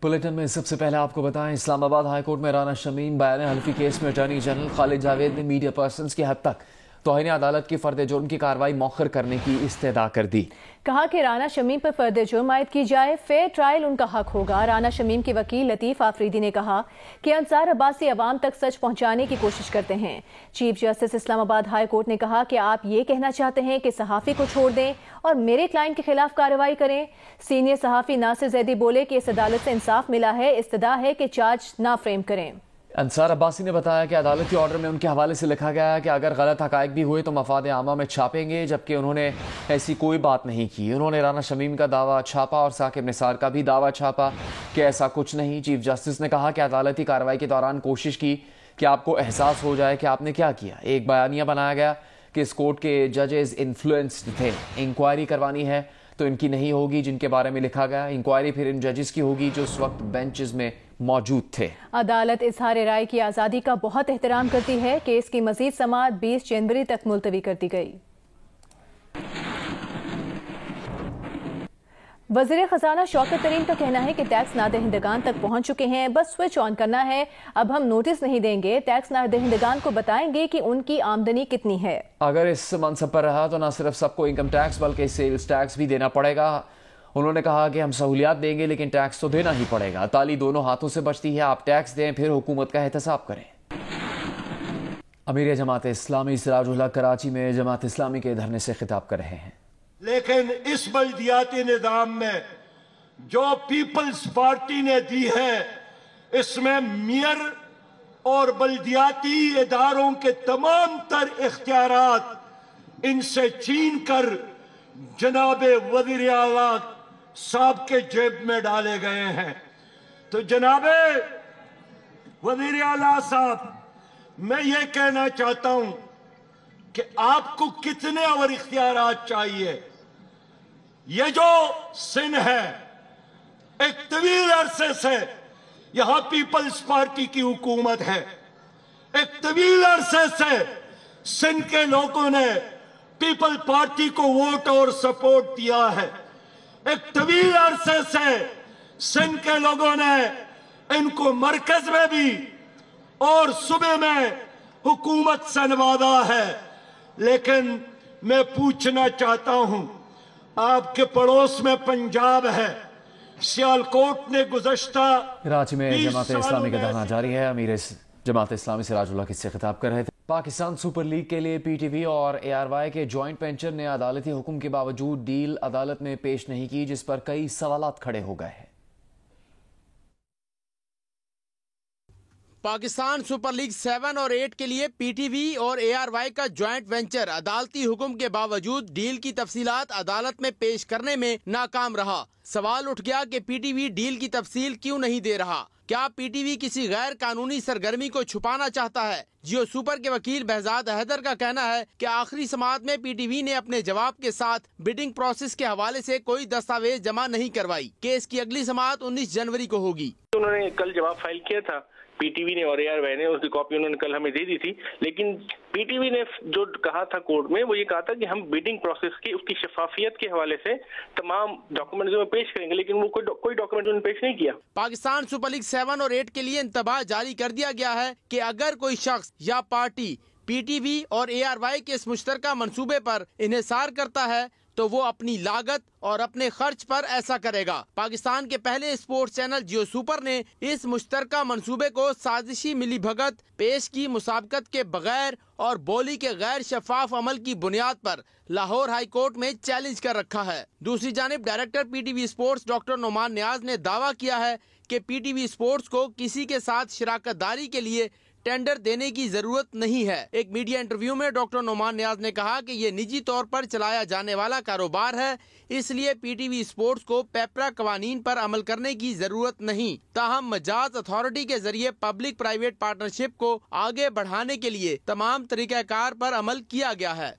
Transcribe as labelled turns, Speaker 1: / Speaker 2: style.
Speaker 1: Bulletin में सबसे पहले आपको बताएं, इस्लामाबाद हाई कोर्ट में राना शमीम बयान हल्फी केस में अटॉर्नी जनरल खालिद जावेद ने मीडिया पर्सन्स की हद तक तौहीन अदालत की फर्द जुर्म की कार्रवाई मौखर करने की इस्तदा कर दी।
Speaker 2: कहा कि राना शमीम पर फर्द जुर्म आयद की जाए, फेयर ट्रायल उनका हक होगा। राना शमीम के वकील लतीफ आफरीदी ने कहा कि अंसार अब्बासी अवाम तक सच पहुंचाने की कोशिश करते हैं। Chief justice Islamabad high court ने कहा कि आप ये कहना चाहते हैं कि सहाफ़ी को छोड़ दें और मेरे क्लाइंट के खिलाफ कार्रवाई करें। सीनियर सहाफ़ी नासिर जैदी बोले कि इस अदालत से इंसाफ मिला है, इस्तदा है कि चार्ज ना फ्रेम करें।
Speaker 1: अंसार अब्बासी ने बताया कि अदालती ऑर्डर में उनके हवाले से लिखा गया है कि अगर गलत हक़ाइक़ भी हुए तो मफाद आमा में छापेंगे, जबकि उन्होंने ऐसी कोई बात नहीं की। उन्होंने राना शमीम का दावा छापा और साकिब निसार का भी दावा छापा कि ऐसा कुछ नहीं। चीफ जस्टिस ने कहा कि अदालती कार्रवाई के दौरान कोशिश की कि आपको एहसास हो जाए कि आपने क्या किया। एक बयानिया बनाया गया कि इस कोर्ट के जजेस इन्फ्लुएंस्ड थे। इंक्वायरी करवानी है तो इनकी नहीं होगी जिनके बारे में लिखा गया, इंक्वायरी फिर इन जजेस की होगी जो उस वक्त बेंचेस में मौजूद थे।
Speaker 2: अदालत इजहार राय की आज़ादी का बहुत एहतराम करती है। केस की मजीद समाअत 20 जनवरी तक मुलतवी कर दी गई। वज़ीर ख़ज़ाना शौकत तरीन का कहना है कि टैक्स नादहिंदगान तक पहुंच चुके हैं, बस स्विच ऑन करना है। अब हम नोटिस नहीं देंगे, टैक्स नादहिंदगान को बताएंगे कि उनकी आमदनी कितनी है।
Speaker 1: अगर इस मनसब पर रहा तो न सिर्फ सबको इनकम टैक्स बल्कि सेल्स टैक्स भी देना पड़ेगा। उन्होंने कहा कि हम सहूलियात देंगे लेकिन टैक्स तो देना ही पड़ेगा। ताली दोनों हाथों से बचती है, आप टैक्स दें फिर हुकूमत का एहतसाब करें। अमीर जमात इस्लामी सिराजुल हक कराची में जमात इस्लामी के धरने से खिताब कर रहे हैं।
Speaker 3: लेकिन इस बल्दियाती निज़ाम में जो पीपल्स पार्टी ने दी है, इसमें मेयर और बल्दियाती इदारों के तमाम तर इख्तियारात इनसे छीन कर जनाबे वज़ीर आला साहब के जेब में डाले गए हैं। तो जनाबे वज़ीर आला साहब, मैं ये कहना चाहता हूं कि आपको कितने और इख्तियारात चाहिए। ये जो सिन है, एक तवील अरसे से यहां पीपल्स पार्टी की हुकूमत है। एक तवील अरसे से सिंध के लोगों ने पीपल पार्टी को वोट और सपोर्ट दिया है। एक तवील अरसे से सिंध के लोगों ने इनको मरकज में भी और सूबे में हुकूमत से नवाजा है। लेकिन मैं पूछना चाहता हूं, आपके पड़ोस में पंजाब है, सियालकोट ने गुज़श्ता
Speaker 1: कराची में जमात इस्लामी का धरना जारी है। अमीर जमात इस्लामी सिराजुल हक से खिताब कर रहे थे। पाकिस्तान सुपर लीग के लिए पीटीवी और ARY के जॉइंट वेंचर ने अदालती हुक्म के बावजूद डील अदालत में पेश नहीं की, जिस पर कई सवालात खड़े हो गए हैं।
Speaker 4: पाकिस्तान सुपर लीग 7 और 8 के लिए पीटीवी और ARY का जॉइंट वेंचर अदालती हुक्म के बावजूद डील की तफसीलात अदालत में पेश करने में नाकाम रहा। सवाल उठ गया कि पीटीवी डील की तफसील क्यों नहीं दे रहा। क्या पीटीवी किसी गैर कानूनी सरगर्मी को छुपाना चाहता है? जियो सुपर के वकील बहजाद हैदर का कहना है कि आखिरी समाअत में पीटीवी ने अपने जवाब के साथ बिडिंग प्रोसेस के हवाले से कोई दस्तावेज जमा नहीं करवाई। केस की अगली समाअत 19 जनवरी को होगी।
Speaker 5: उन्होंने कल जवाब फाइल किया था पीटीवी ने और ARY ने, उसकी कॉपी उन्होंने कल हमें दे दी थी। लेकिन पीटीवी ने जो कहा था कोर्ट में, वो ये कहा था कि हम बिडिंग प्रोसेस की उसकी शफाफियत के हवाले से तमाम डॉक्यूमेंट्स में पेश करेंगे, लेकिन वो कोई डॉक्यूमेंट उन्होंने पेश नहीं किया।
Speaker 4: पाकिस्तान सुपर लीग 7 और 8 के लिए इंतबाह जारी कर दिया गया है कि अगर कोई शख्स या पार्टी पीटीवी और ARY के इस मुश्तरका मंसूबे पर इन्हिसार करता है तो वो अपनी लागत और अपने खर्च पर ऐसा करेगा। पाकिस्तान के पहले स्पोर्ट्स चैनल जियो सुपर ने इस मुश्तरका मंसूबे को साजिशी मिली भगत, पेश की मुसाबकत के बगैर और बोली के गैर शफाफ अमल की बुनियाद पर लाहौर हाई कोर्ट में चैलेंज कर रखा है। दूसरी जानिब director PTV sports doctor Noman Niaz ने दावा किया है कि पीटीवी स्पोर्ट्स को किसी के साथ शराकत दारी के लिए टेंडर देने की जरूरत नहीं है। एक मीडिया इंटरव्यू में डॉक्टर नोमान नियाज ने कहा कि ये निजी तौर पर चलाया जाने वाला कारोबार है, इसलिए पीटीवी स्पोर्ट्स को पेपरा कवानीन पर अमल करने की जरूरत नहीं। ताहम मजाज अथॉरिटी के जरिए पब्लिक प्राइवेट पार्टनरशिप को आगे बढ़ाने के लिए तमाम तरीकाकार पर अमल किया गया है।